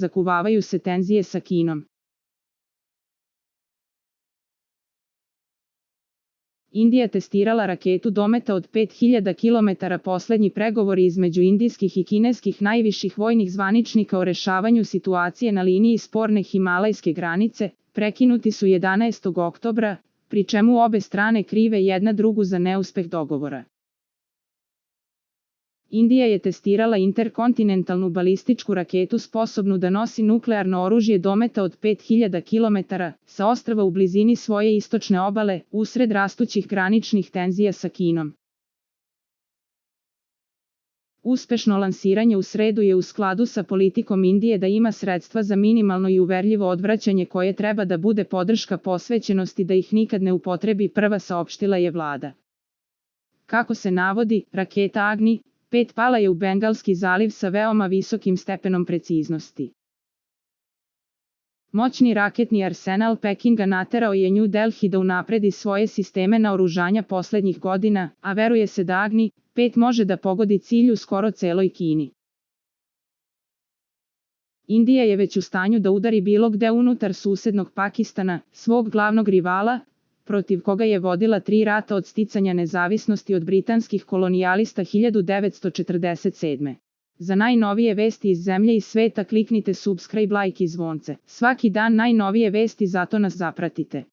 zakuvavaju se tenzije sa Kinom. Indija testirala raketu dometa od 5000 km. Poslednji pregovori između indijskih i kineskih najviših vojnih zvaničnika o rešavanju situacije na liniji sporne himalajske granice prekinuti su 11. oktobra, pri čemu obe strane krive jedna drugu za neuspeh dogovora. Indija je testirala interkontinentalnu balističku raketu sposobnu da nosi nuklearno oružje dometa od 5000 km sa ostrva u blizini svoje istočne obale, usred rastućih graničnih tenzija sa Kinom. Uspešno lansiranje u sredu je u skladu sa politikom Indije da ima sredstva za minimalno i uverljivo odvraćanje koje treba da bude podrška posvećenosti da ih nikad ne upotrebi, prva saopštila je vlada. Kako se navodi, raketa Agni 5 pala je u Bengalski zaliv sa veoma visokim stepenom preciznosti. Moćni raketni arsenal Pekinga naterao je New Delhi da unapredi svoje sisteme naoružanja poslednjih godina, a veruje se da Agni 5 može da pogodi cilj u skoro celoj Kini. Indija je već u stanju da udari bilo gde unutar susednog Pakistana, svog glavnog rivala, protiv koga je vodila 3 rata od sticanja nezavisnosti od britanskih kolonijalista 1947. Za najnovije vesti iz zemlje i sveta kliknite subscribe, like i zvonce. Svaki dan najnovije vesti, zato nas zapratite.